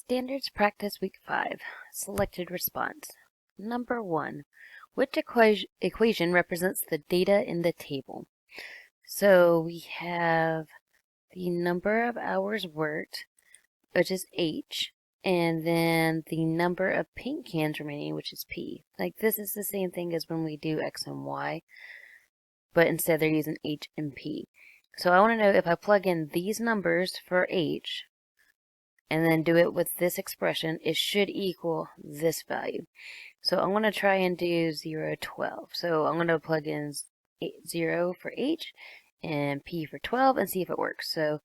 Standards Practice Week 5. Selected response. Number 1. Which equation represents the data in the table? So we have the number of hours worked, which is H, and then the number of paint cans remaining, which is P. Like this is the same thing as when we do X and Y, but instead they're using H and P. So I want to know if I plug in these numbers for H, and then do it with this expression, it should equal this value. So I'm going to try and do 0, 12. So I'm going to plug in 0 for H and P for 12 and see if it works. So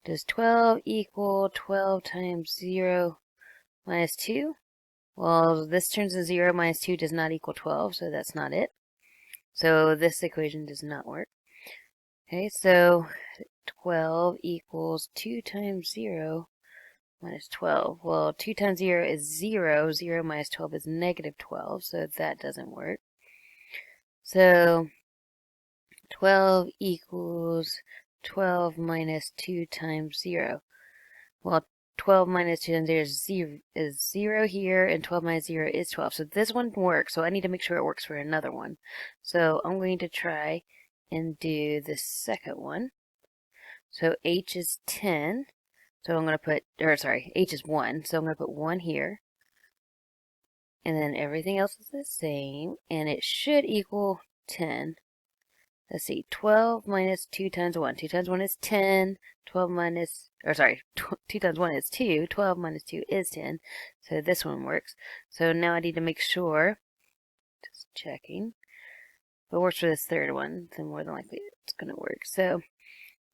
does 12 equal 12 times 0 minus 2? Well, this turns into 0 minus 2 does not equal 12, so that's not it. So this equation does not work. Okay, so 12 equals 2 times 0 minus 12. Well, 2 times 0 is 0. 0 minus 12 is negative 12, so that doesn't work. So 12 equals 12 minus 2 times 0. Well, 12 minus 2 times 0 is 0 here, and 12 minus 0 is 12. So this one works, so I need to make sure it works for another one. So I'm going to try and do the second one. So H is 10. So I'm going to put, H is 1, so I'm going to put 1 here. And then everything else is the same, and it should equal 10. Let's see, 12 minus 2 times 1. 2 times 1 is 10. 12 minus, 2 times 1 is 2. 12 minus 2 is 10. So this one works. So now I need to make sure, just checking, if it works for this third one, then more than likely it's going to work. So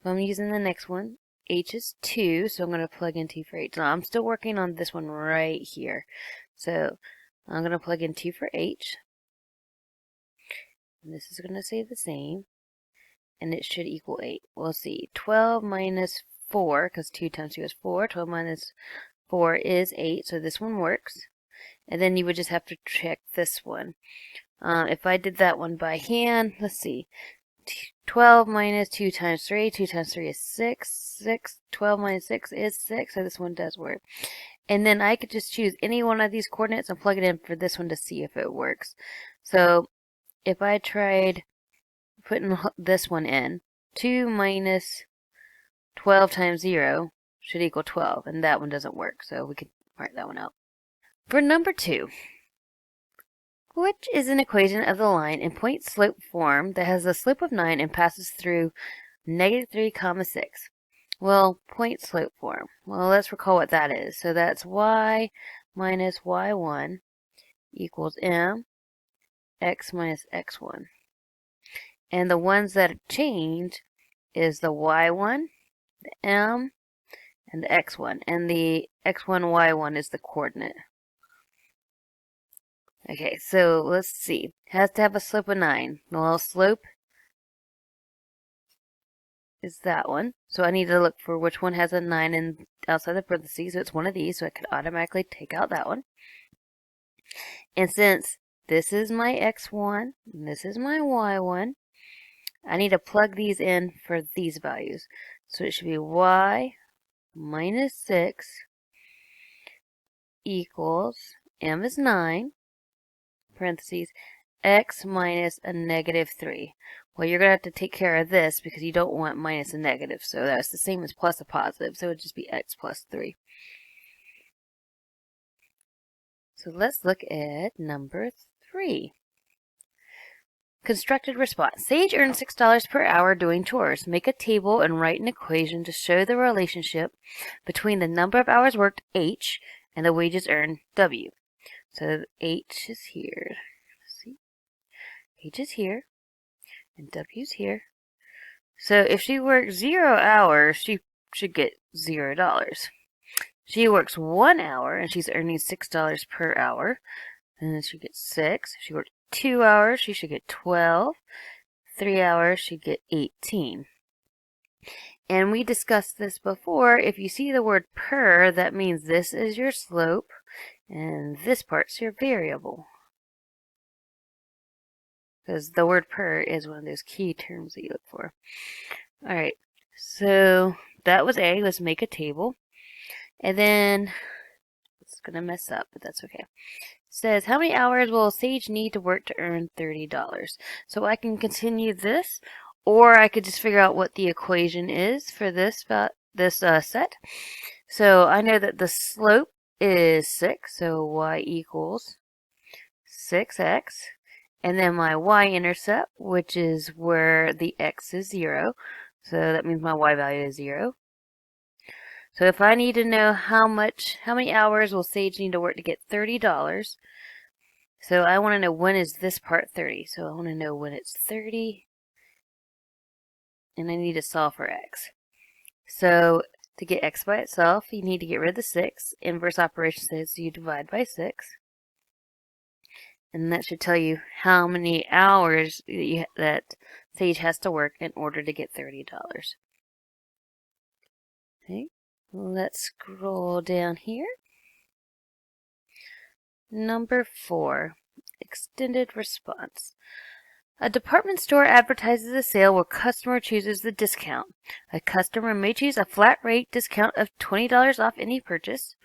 I'm using the next one. H is 2, so I'm going to plug in 2 for H. Now, I'm still working on this one right here. So I'm going to plug in 2 for H. And this is going to stay the same. And it should equal 8. We'll see. 12 minus 4, because 2 times 2 is 4. 12 minus 4 is 8, so this one works. And then you would just have to check this one. If I did that one by hand, let's see. 12 minus 2 times 3. 2 times 3 is 6. 12 minus 6 is 6, so this one does work. And then I could just choose any one of these coordinates and plug it in for this one to see if it works. So if I tried putting this one in, 2 minus 12 times 0 should equal 12, and that one doesn't work, so we could mark that one out. For number 2, which is an equation of the line in point slope form that has a slope of 9 and passes through negative 3, 6? Well, point slope form. Well, let's recall what that is. So that's y minus y1 equals m x minus x1. And the ones that change is the y1, the m, and the x1. And the x1, y1 is the coordinate. Okay, so let's see. It has to have a slope of 9. Well, slope is that one. So I need to look for which one has a 9 in outside the parentheses. So it's one of these, so I could automatically take out that one. And since this is my x1, and this is my y1, I need to plug these in for these values. So it should be y minus 6 equals, m is 9, parentheses, x minus a negative 3. Well, you're going to have to take care of this because you don't want minus a negative. So that's the same as plus a positive. So it would just be x plus 3. So let's look at number 3. Constructed response. Sage earned $6 per hour doing chores. Make a table and write an equation to show the relationship between the number of hours worked, H, and the wages earned, W. So H is here. Let's see. H is here, and W is here. So if she works 0 hours, she should get $0. She works 1 hour, and she's earning $6 per hour. And then she gets 6. If she works 2 hours, she should get 12. 3 hours, she'd get 18. And we discussed this before. If you see the word per, that means this is your slope, and this part's your variable. Because the word per is one of those key terms that you look for. Alright, so that was A. Let's make a table. And then It's going to mess up, but that's okay. It says, how many hours will Sage need to work to earn $30? So I can continue this, or I could just figure out what the equation is for this set. So I know that the slope is 6, so y equals 6x. And then my y-intercept, which is where the x is 0. So that means my y value is 0. So if I need to know how many hours will Sage need to work to get $30, so I want to know when is this part 30. So I want to know when it's 30, and I need to solve for x. So to get x by itself, you need to get rid of the 6. Inverse operation says you divide by 6. And that should tell you how many hours that Sage has to work in order to get $30. Okay, let's scroll down here. Number 4, extended response. A department store advertises a sale where customer chooses the discount. A customer may choose a flat rate discount of $20 off any purchase.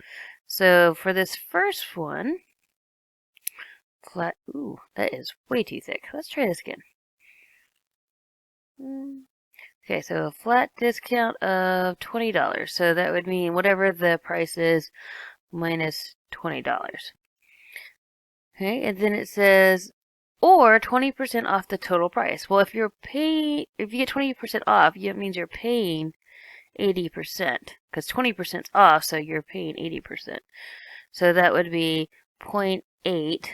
So for this first one, ooh, that is way too thick. Let's try this again. Okay, so a flat discount of $20. So that would mean whatever the price is minus $20. Okay, and then it says, or 20% off the total price. Well, if you get 20% off, it means you're paying 80%, because 20% is off, so you're paying 80%. So that would be 0.8.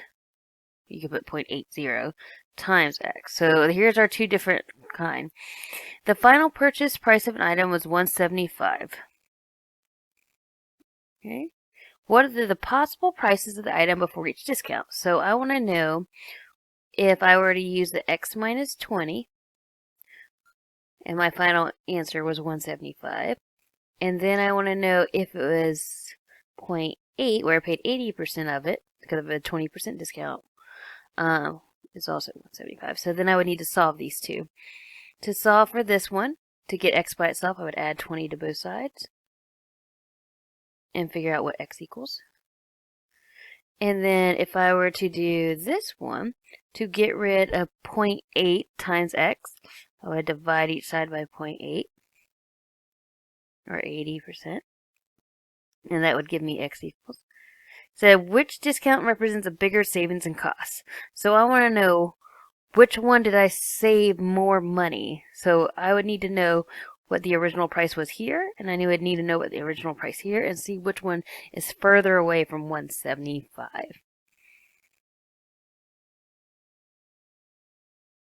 You could put 0.80 times x. So here's our two different kind. The final purchase price of an item was $175. Okay. What are the possible prices of the item before each discount? So I want to know if I were to use the x minus 20, and my final answer was $175. And then I want to know if it was 0.8, where I paid 80% of it, because of a 20% discount. It's also $175. So then I would need to solve these two. To solve for this one, to get x by itself, I would add 20 to both sides and figure out what x equals. And then if I were to do this one, to get rid of 0.8 times x, I would divide each side by 0.8, or 80%. And that would give me x equals. So which discount represents a bigger savings in costs? So I want to know which one did I save more money. So I would need to know what the original price was here, and I would need to know what the original price here, and see which one is further away from $175.